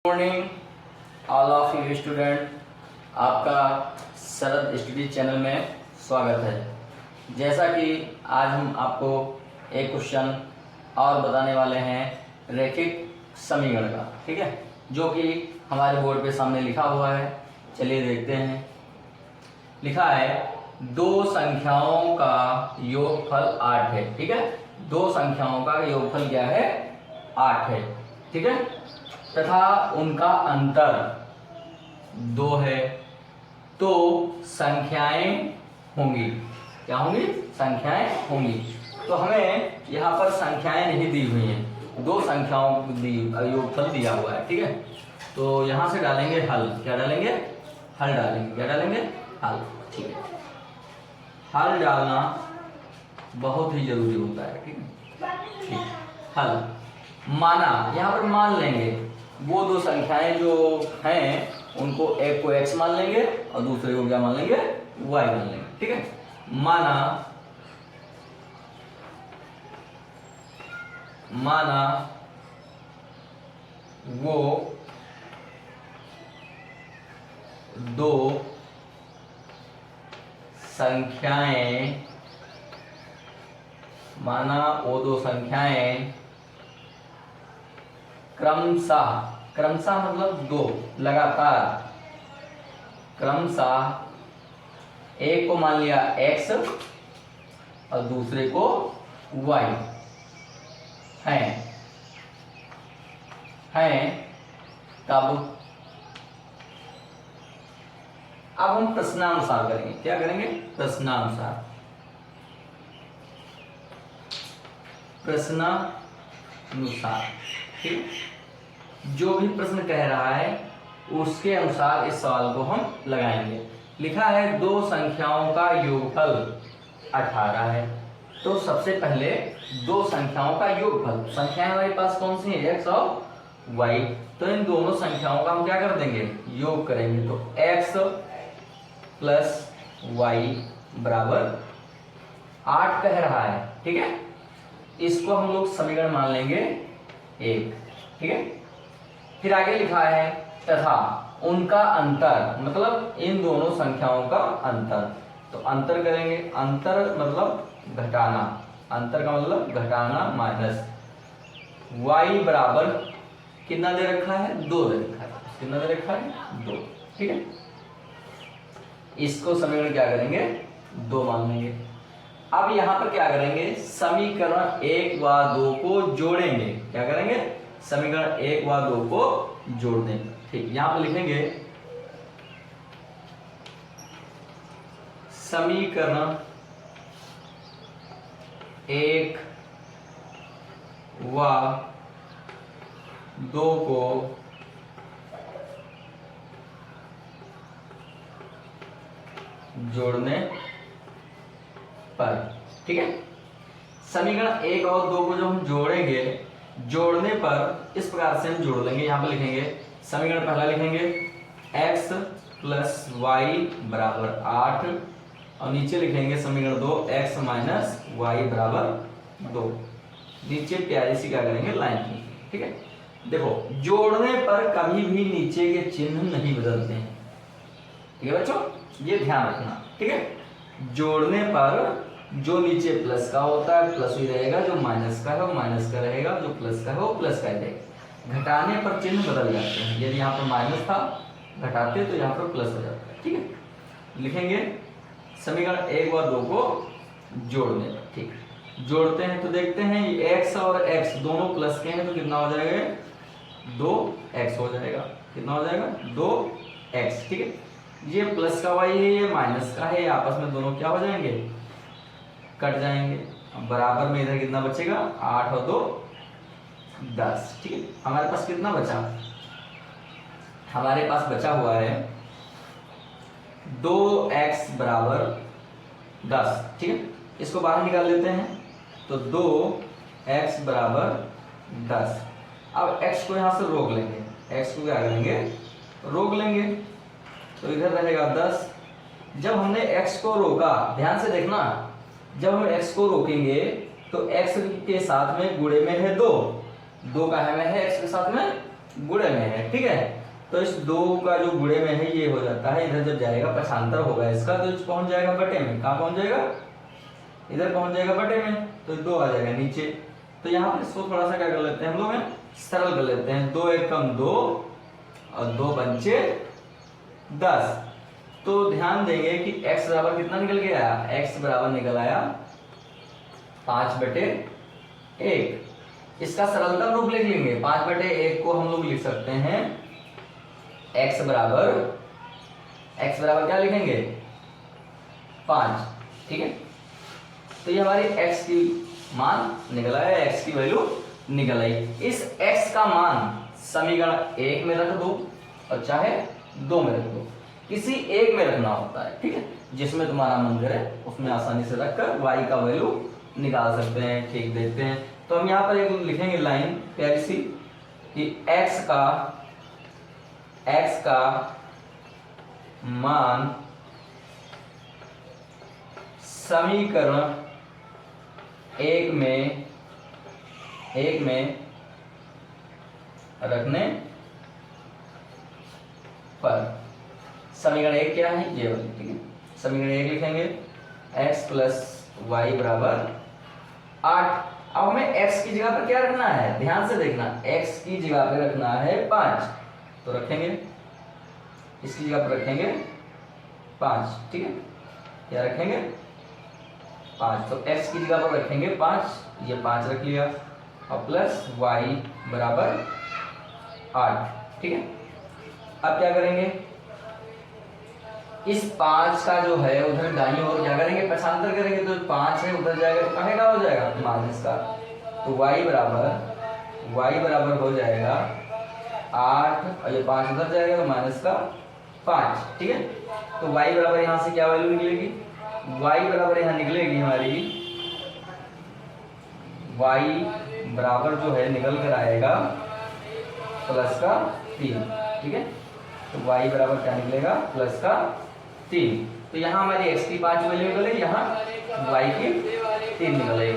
Morning all of you student, आपका शरद study channel में स्वागत है। जैसा कि आज हम आपको एक क्वेश्चन और बताने वाले हैं रैखिक समीकरण का, ठीक है, जो कि हमारे बोर्ड पे सामने लिखा हुआ है। चलिए देखते हैं। लिखा है दो संख्याओं का योगफल 8 है, ठीक है। दो संख्याओं का योगफल क्या है? 8 है, ठीक है, तथा उनका अंतर 2 है, तो संख्याएं होंगी। क्या होंगी? संख्याएं होंगी। तो हमें यहाँ पर संख्याएं नहीं दी हुई हैं, दो संख्याओं का योगफल दिया हुआ है, ठीक है। तो यहाँ से डालेंगे हल। क्या डालेंगे? हल डालेंगे। क्या डालेंगे? हल, ठीक है। हल डालना बहुत ही जरूरी होता है, ठीक है। ठीक, हल माना, यहाँ पर मान लेंगे वो दो संख्याएं जो हैं उनको, एक को x मान लेंगे और दूसरे को क्या मान लेंगे? y मान लेंगे, ठीक है। माना वो दो संख्याएं क्रमशः मतलब दो लगातार, क्रमशः एक को मान लिया x और दूसरे को y हैं तब अब हम प्रश्नानुसार करेंगे। क्या करेंगे? प्रश्नानुसार। ठीक, जो भी प्रश्न कह रहा है उसके अनुसार इस सवाल को हम लगाएंगे। लिखा है दो संख्याओं का योगफल 18 है। तो सबसे पहले दो संख्याओं का योगफल, संख्याएं हमारे पास कौन सी है? x और y। तो इन दोनों संख्याओं का हम क्या कर देंगे? योग करेंगे। तो x प्लस y बराबर 8 कह रहा है, ठीक है। इसको हम लोग समीकरण मान लेंगे 1, ठीक है। फिर आगे लिखा है तथा उनका अंतर, मतलब इन दोनों संख्याओं का अंतर। तो अंतर करेंगे, अंतर मतलब घटाना, अंतर का मतलब घटाना माइनस। y बराबर कितना दे रखा है? 2 दे रखा है। कितना दे रखा है? 2, ठीक है। इसको समीकरण क्या करेंगे? 2 मान लेंगे। अब यहाँ पर क्या करेंगे? समीकरण 1 व 2 को जोड़ेंगे। क्या करेंगे? समीकरण 1 व 2 को जोड़ देंगे। ठीक, यहाँ पर लिखेंगे समीकरण 1 व 2 को जोड़ने पर, ठीक है। समीकरण 1 और 2 को जब हम जोड़ेंगे, जोड़ने पर इस प्रकार से हम जोड़ लेंगे। यहाँ पर लिखेंगे समीकरण पहला लिखेंगे x प्लस वाई बराबर 8 और नीचे लिखेंगे समीकरण 2 x माइनस वाई बराबर 2। नीचे प्यारी सी क्या करेंगे? लाइन की, ठीक है। देखो, जोड़ने पर कभी भी नीचे के चिन्ह नहीं बदलते हैं, ठीक है बच्चों, ये ध्यान रखना, ठीक है। जोड़ने पर जो नीचे प्लस का होता है प्लस ही रहेगा, जो माइनस का है वो माइनस का रहेगा, जो प्लस का है वो प्लस का ही रहेगा। घटाने पर चिन्ह बदल जाते हैं। यदि यहाँ पर माइनस था, घटाते तो यहाँ पर प्लस हो जाता है, ठीक है। लिखेंगे समीकरण 1 और 2 को जोड़ने, ठीक। जोड़ते हैं तो देखते हैं x और x दोनों प्लस के हैं तो कितना हो जाएगा? 2x हो जाएगा। कितना हो जाएगा? 2x, ठीक है। ये प्लस का y है, ये माइनस का है, आपस में दोनों क्या हो जाएंगे? कट जाएंगे। बराबर में इधर कितना बचेगा? 8 और 2 10, ठीक है। हमारे पास कितना बचा? हमारे पास बचा हुआ है 2x बराबर 10, ठीक है। इसको बाहर निकाल लेते हैं तो 2x बराबर 10। अब x को यहाँ से रोक लेंगे, x को क्या करेंगे? रोक लेंगे, तो इधर रहेगा 10। जब हमने x को रोका, ध्यान से देखना, जब हम x को रोकेंगे तो x के साथ में गुणे में है 2, 2 का है x के साथ में गुणे में है, ठीक है। तो इस 2 का जो गुणे में है ये हो जाता है, इधर जब जाएगा पक्षांतर होगा इसका तो पहुंच जाएगा बटे में। कहाँ पहुंच जाएगा? इधर पहुंच जाएगा बटे में, तो 2 आ जाएगा नीचे। तो यहाँ पर इसको थोड़ा सा क्या कर लेते हैं हम लोग सरल कर लेते हैं। 2 एकम 2 और 2 पंचे 10। तो ध्यान देंगे कि x बराबर कितना निकल के आया? x बराबर निकल आया 5/1। इसका सरलतम रूप लिख लेंगे। 5/1 को हम लोग लिख सकते हैं x बराबर क्या लिखेंगे? 5, ठीक है। तो ये हमारी x की मान निकल आया, x की वैल्यू निकल आई। इस x का मान समीकरण 1 में रख दो और चाहे 2 में रख दो, किसी एक में रखना होता है, ठीक है। जिसमें तुम्हारा मन करे उसमें आसानी से रखकर y का वैल्यू निकाल सकते हैं। ठीक, देखते हैं। तो हम यहाँ पर एक लिखेंगे लाइन प्यारी सी कि x का मान समीकरण 1 में रखने पर, समीकरण 1 क्या है? ये वाली, ठीक है। समीकरण 1 लिखेंगे x प्लस वाई बराबर 8। अब हमें x की जगह पर क्या रखना है? ध्यान से देखना, x की जगह पर रखना है 5, तो रखेंगे इसकी जगह पर रखेंगे 5, ठीक है। क्या रखेंगे? 5। तो x की जगह पर रखेंगे 5, ये 5 रख लिया, और प्लस y बराबर 8, ठीक है। अब क्या करेंगे? इस 5 का जो है उधर दाईं ओर क्या करेंगे? पक्षांतर करेंगे। तो 5 है उधर जाएगा तो कहाँ का हो जाएगा? माइनस का। तो y बराबर हो जाएगा 8, और ये 5 उधर जाएगा तो माइनस का 5, ठीक है। तो y बराबर यहाँ से क्या वैल्यू निकलेगी? y बराबर यहाँ निकलेगी हमारी, y बराबर जो है निकल कर आएगा प्लस का 3, ठीक है। तो y बराबर क्या निकलेगा? प्लस का 3। तो यहाँ हमारी x की 5 वैल्यू निकले, यहाँ y की 3 निकले।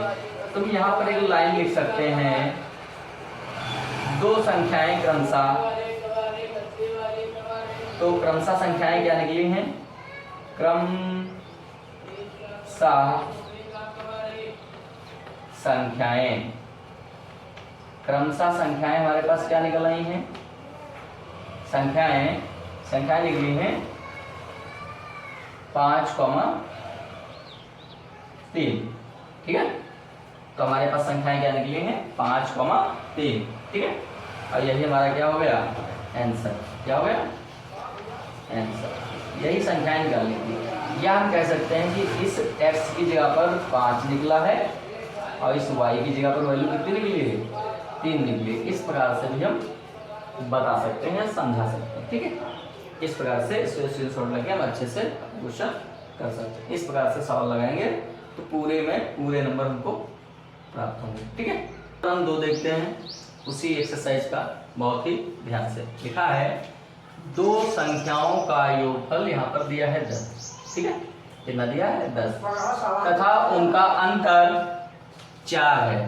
तो हम यहाँ पर एक लाइन लिख सकते हैं, 2 संख्याएं क्रमशः, तो क्रमशः संख्याएं क्या निकली हैं? क्रमशः संख्याएं हमारे पास क्या निकल आई हैं? संख्याएं निकली हैं 5,3, ठीक है। तो हमारे पास संख्याएं क्या निकली हैं? 5,3, ठीक है। और यही हमारा क्या हो गया? आंसर। क्या हो गया? आंसर। यही संख्याएं निकालनी थी। या हम कह सकते हैं कि इस x की जगह पर 5 निकला है और इस y की जगह पर वैल्यू कितनी निकली है? 3 निकली। इस प्रकार से भी हम बता सकते हैं, समझा सकते हैं, ठीक है। इस प्रकार से स्क्रीनशॉट लगे हम अच्छे से क्वेश्चन कर सकते हैं। इस प्रकार से सवाल लगाएंगे तो पूरे नंबर हमको प्राप्त होंगे, ठीक है। तो हम 2 देखते हैं उसी एक्सरसाइज का, बहुत ही ध्यान से। लिखा है 2 संख्याओं का योगफल यहाँ पर दिया है 10, ठीक है। कितना दिया है? 10, तथा उनका अंतर 4 है,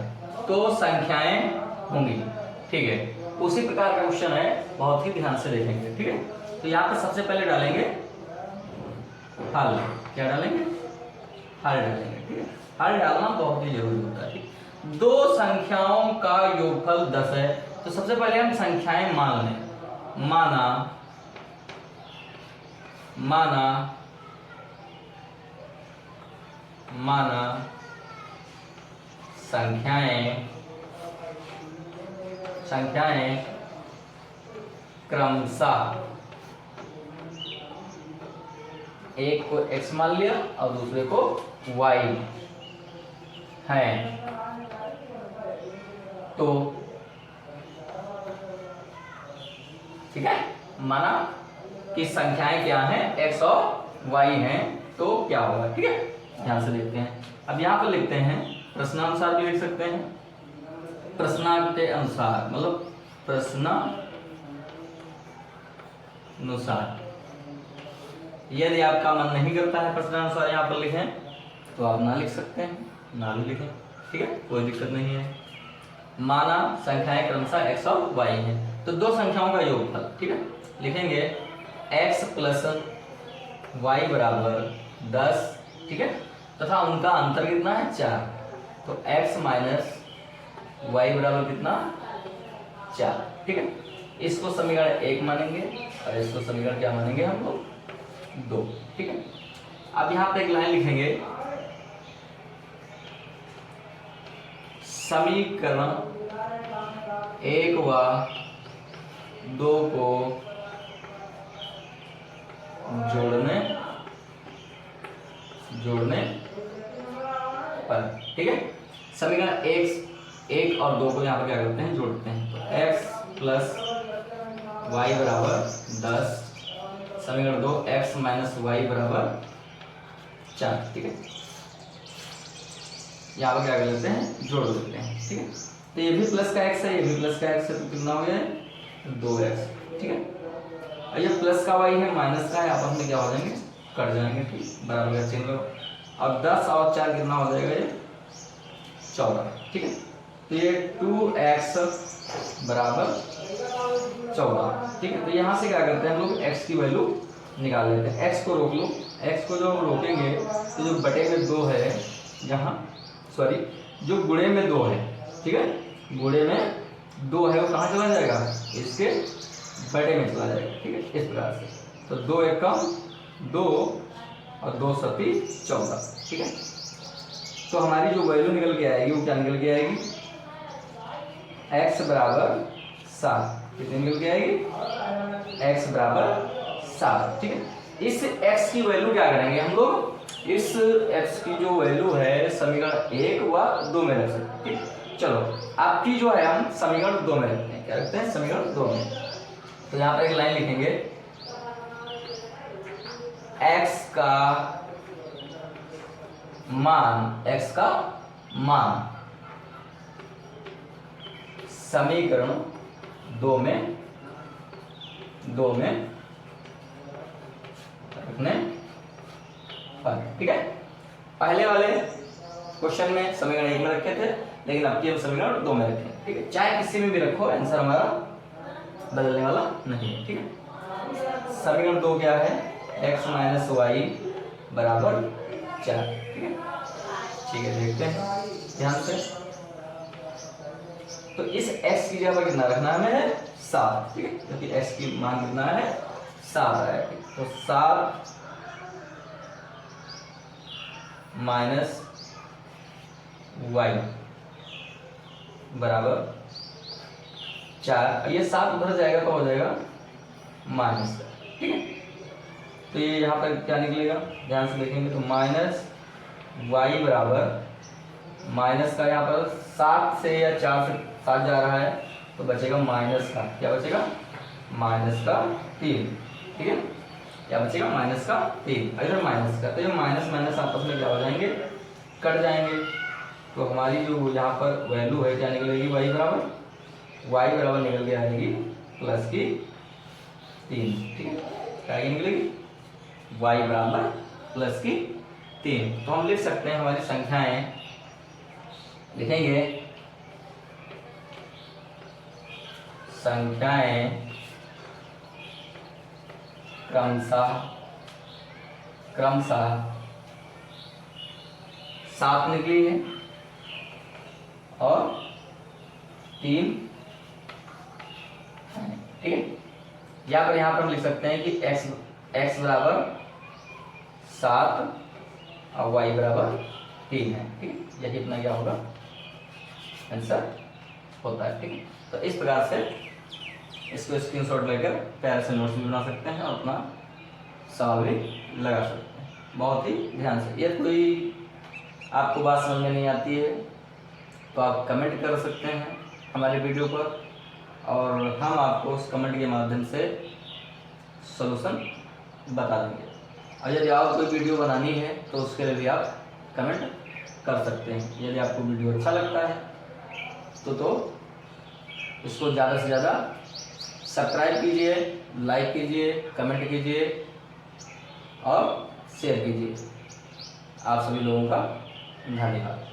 तो संख्याएं होंगी, ठीक है। उसी प्रकार का क्वेश्चन है, बहुत ही ध्यान से देखेंगे, ठीक है। तो यहाँ पर सबसे पहले डालेंगे हल। क्या डालेंगे? हल डालेंगे, ठीक है। हल डालना बहुत ही जरूरी होता है, ठीक। 2 संख्याओं का योगफल 10 है, तो सबसे पहले हम संख्याएं मान लें। माना संख्याएं क्रमशः, एक को x मान लिया और दूसरे को y है, तो ठीक है। माना कि संख्याएं क्या हैं? x और y हैं, तो क्या होगा, ठीक है। ध्यान से देखते हैं। अब यहाँ पर लिखते हैं, प्रश्नानुसार भी लिख सकते हैं। प्रश्न के अनुसार मतलब प्रश्नानुसार। यदि आपका मन नहीं करता है प्रश्नानुसार यहाँ पर लिखें तो आप ना लिख सकते हैं, ना भी लिखें, ठीक है, कोई दिक्कत नहीं है। माना संख्याएं क्रमशः x और y हैं, तो दो संख्याओं का योगफल, ठीक है, लिखेंगे x प्लस वाई बराबर 10, ठीक है, तथा उनका अंतर कितना है 4, तो x माइनस वाई बराबर कितना 4, ठीक है। इसको समीकरण 1 मानेंगे और इसको समीकरण क्या मानेंगे हम लोग 2, ठीक है। अब यहाँ पे एक लाइन लिखेंगे, समीकरण 1 व 2 को जोड़ने पर, ठीक है, समीकरण 1 और 2 को यहाँ पर क्या करते हैं, जोड़ते हैं, तो x प्लस वाई बराबर 10, समीकरण 2 x माइनस वाई बराबर 4, ठीक है, यहाँ पर क्या कर लेते हैं, जोड़ देते हैं, ठीक है। तो ये भी प्लस का x है, ये भी प्लस का x है, तो कितना हो गया 2x, ठीक है। और ये प्लस का y है, माइनस का है, आपस में क्या हो जाएंगे, कट जाएंगे, ठीक, बराबर का चिन्ह लो। अब 10 और 4 कितना हो जाएगा, ये 14, ठीक है। तो ये 2x बराबर 14, ठीक है। तो यहाँ से क्या करते हैं हम लोग, x की वैल्यू निकाल लेते हैं। x को रोक लो, x को जो हम रोकेंगे तो जो बटे में 2 है, यहाँ सॉरी जो गुणे में 2 है, ठीक है, गुणे में 2 है, वो कहाँ चला जाएगा, इसके बटे में चला जाएगा, ठीक है, इस प्रकार से। तो 2 एकम 2 और 2 सती 14, ठीक है। तो हमारी जो वैल्यू निकल के आएगी वो क्या निकल के आएगी, x बराबर 7, कितनी निकल के आएगी, x बराबर 7, ठीक है। इस x की वैल्यू क्या करेंगे हम लोग, इस x की जो वैल्यू है समीकरण 1 व 2 में रख सकते हैं, ठीक। चलो आपकी जो है हम समीकरण 2 में रखते हैं, क्या रखते हैं, समीकरण 2 में। तो यहाँ पर एक लाइन लिखेंगे, x का मान समीकरण 2 में रखने पर, ठीक है। पहले वाले क्वेश्चन में समीकरण 1 में रखे थे, लेकिन अब हम समीकरण 2 में रखें, ठीक है। चाहे किसी में भी रखो, आंसर हमारा बदलने वाला नहीं है, ठीक है। समीकरण 2 क्या है, x माइनस वाई बराबर 4, ठीक है, देखते हैं ध्यान से। तो इस x की जगह पर कितना रखना है हमें, 7, ठीक है, क्योंकि x की मान कितना है 7 है, तो 7 माइनस वाई बराबर 4, ये 7 उधर जाएगा तो हो जाएगा माइनस, ठीक है। तो ये यहाँ पर क्या निकलेगा, ध्यान से देखेंगे, तो माइनस वाई बराबर, माइनस का यहाँ पर 7 से या 4 से 7 जा रहा है, तो बचेगा माइनस का, क्या बचेगा, माइनस का 3, ठीक है, क्या बचेगा, माइनस का 3, इधर माइनस का, तो ये माइनस माइनस आपस में क्या हो जाएंगे, कट जाएंगे। तो हमारी जो यहाँ पर वैल्यू है क्या निकलेगी, वाई बराबर निकल के आएगी प्लस की 3, ठीक है, क्या निकलेगी, वाई बराबर प्लस की 3। तो हम लिख सकते हैं, हमारी संख्याएं लिखेंगे, संख्याएं क्रमशः 7 निकली है और 3, ठीक है। या पर यहाँ पर हम लिख सकते हैं कि x बराबर 7 और y बराबर 3 है, ठीक है, यही इतना क्या होगा, आंसर होता है, ठीक है। तो इस प्रकार से इसको स्क्रीनशॉट लेकर प्यारे से नोट्स भी बना सकते हैं और अपना सवाल भी लगा सकते हैं, बहुत ही ध्यान से। यदि कोई आपको बात समझ में नहीं आती है तो आप कमेंट कर सकते हैं हमारे वीडियो पर, और हम आपको उस कमेंट के माध्यम से सलूशन बता देंगे। और यदि आप कोई वीडियो बनानी है तो उसके लिए भी आप कमेंट कर सकते हैं। यदि आपको वीडियो अच्छा लगता है तो इसको ज़्यादा से ज़्यादा सब्सक्राइब कीजिए, लाइक कीजिए, कमेंट कीजिए और शेयर कीजिए। आप सभी लोगों का धन्यवाद।